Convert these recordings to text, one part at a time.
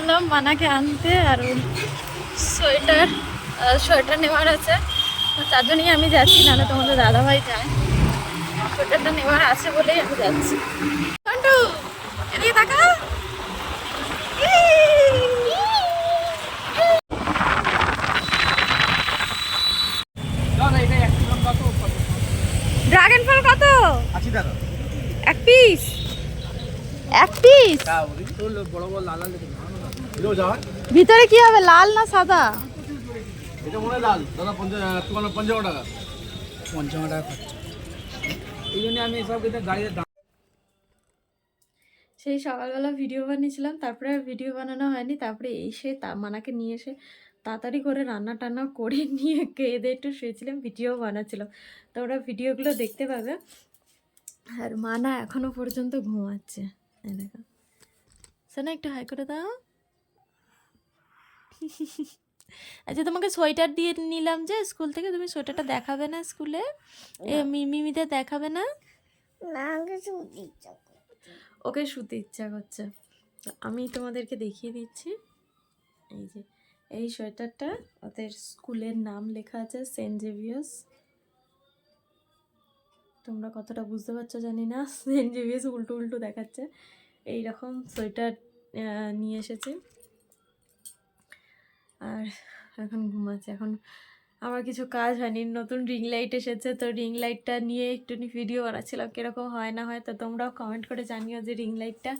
চললাম মানাকে আনতে, আর সোয়েটার নেওয়ার আছে, তার জন্যই আমি যাচ্ছি, নাহলে তোমাদের দাদাভাই যায়। সোয়েটারটা নেওয়ার আছে বলেই আমি যাচ্ছি। টন্টু এদিকে তাকা। ড্রাগন ফল কত? 80 টাকা এক পিস? এক পিস? ভিতরে কি হবে, লাল না সাদা? এটা মনে হয় লাল দাদা। 55 টাকা। 55 টাকা খরচা, এই জন্য আমি সব গাড়িতে দাম। সেই সকালবেলা ভিডিও বানিয়েছিলাম, তারপরে আর ভিডিও বানানো হয়নি। তারপরে এসে মানাকে নিয়ে এসে তাড়াতাড়ি করে রান্না টান্না করে নিয়ে খেয়ে দিয়ে একটু শুয়েছিলাম, ভিডিও বানাচ্ছিলাম। তোমরা ভিডিওগুলো দেখতে পাবে। আর মানা এখনো পর্যন্ত ঘুমাচ্ছে। এই দেখো, শোনা একটু হাই করে দাও। আচ্ছা, তোমাকে সোয়েটার দিয়ে নিলাম যে স্কুল থেকে, তুমি সোয়েটারটা দেখাবে না স্কুলে? মিমিদের দেখাবে না? ওকে শুতে ইচ্ছা করছে, তো আমি তোমাদেরকে দেখিয়ে দিচ্ছি। এই যে এই সোয়েটারটা, ওদের স্কুলের নাম লেখা আছে সেন্ট জেভিয়ার্স। তোমরা কতটা বুঝতে পারছো জানি না, সেন্ট জেভিয়ার্স উল্টো উল্টো দেখাচ্ছে। এইরকম সোয়েটার নিয়ে এসেছি। আর এখন ঘুমাচ্ছে। এখন আমার কিছু কাজ হয়নি, নতুন রিং লাইট এসেছে, তো রিং লাইটটা নিয়ে একটুখানি ভিডিও বানাচ্ছিলাম, কীরকম হয় না হয়। তো তোমরাও কমেন্ট করে জানিও যে রিং লাইটটা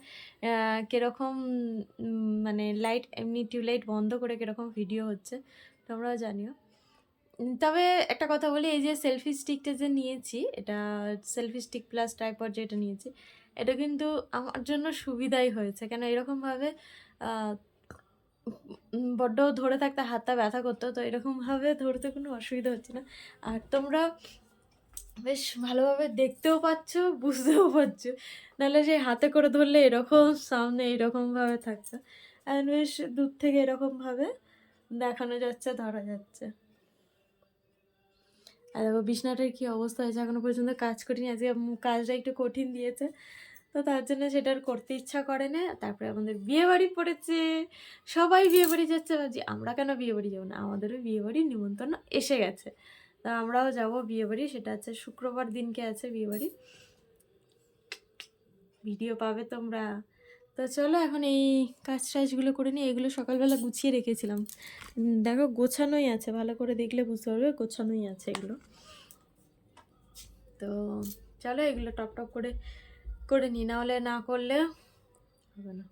কীরকম, মানে লাইট এমনি টিউবলাইট বন্ধ করে কীরকম ভিডিও হচ্ছে, তোমরাও জানিও। তবে একটা কথা বলি, এই যে সেলফি স্টিকটা যে নিয়েছি, এটা সেলফি স্টিক প্লাস ট্রাইপড যেটা নিয়েছি, এটা কিন্তু আমার জন্য সুবিধাই হয়েছে। কেন এরকমভাবে বড্ড ধরে থাকতে হাতটা ব্যথা করতো, তো এরকমভাবে ধরতে কোনো অসুবিধা হচ্ছে না। আর তোমরা বেশ ভালোভাবে দেখতেও পাচ্ছ, বুঝতেও পারছো, নাহলে সেই হাতে করে ধরলে এরকম সামনে এরকমভাবে থাকছে, আর বেশ দূর থেকে এরকমভাবে দেখানো যাচ্ছে, ধরা যাচ্ছে। আর দেখো বিছনাটার কী অবস্থা হয়েছে, এখনো পর্যন্ত কাজ করিনি। আজকে কাজটা একটু কঠিন দিয়েছে, তো তার জন্য সেটার করতে ইচ্ছা করে না। তারপরে আমাদের বিয়ে বাড়ি পড়েছে, সবাই বিয়ে বাড়ি যাচ্ছে। ভাবছি আমরা কেন বিয়ে বাড়ি যাবো না, আমাদেরও বিয়ে বাড়ির নিমন্ত্রণ এসে গেছে, তা আমরাও যাবো বিয়ে বাড়ি। সেটা আছে শুক্রবার দিনকে আছে বিয়ে বাড়ি, ভিডিও পাবে তোমরা। তো চলো এখন এই কাজ টাজগুলো করে নিই। এগুলো সকালবেলা গুছিয়ে রেখেছিলাম, দেখো গোছানোই আছে, ভালো করে দেখলে বুঝতে পারবে গোছানোই আছে এগুলো। তো চলো এগুলো টপ টপ করে করে নিই, না হলে না করলে হবে না।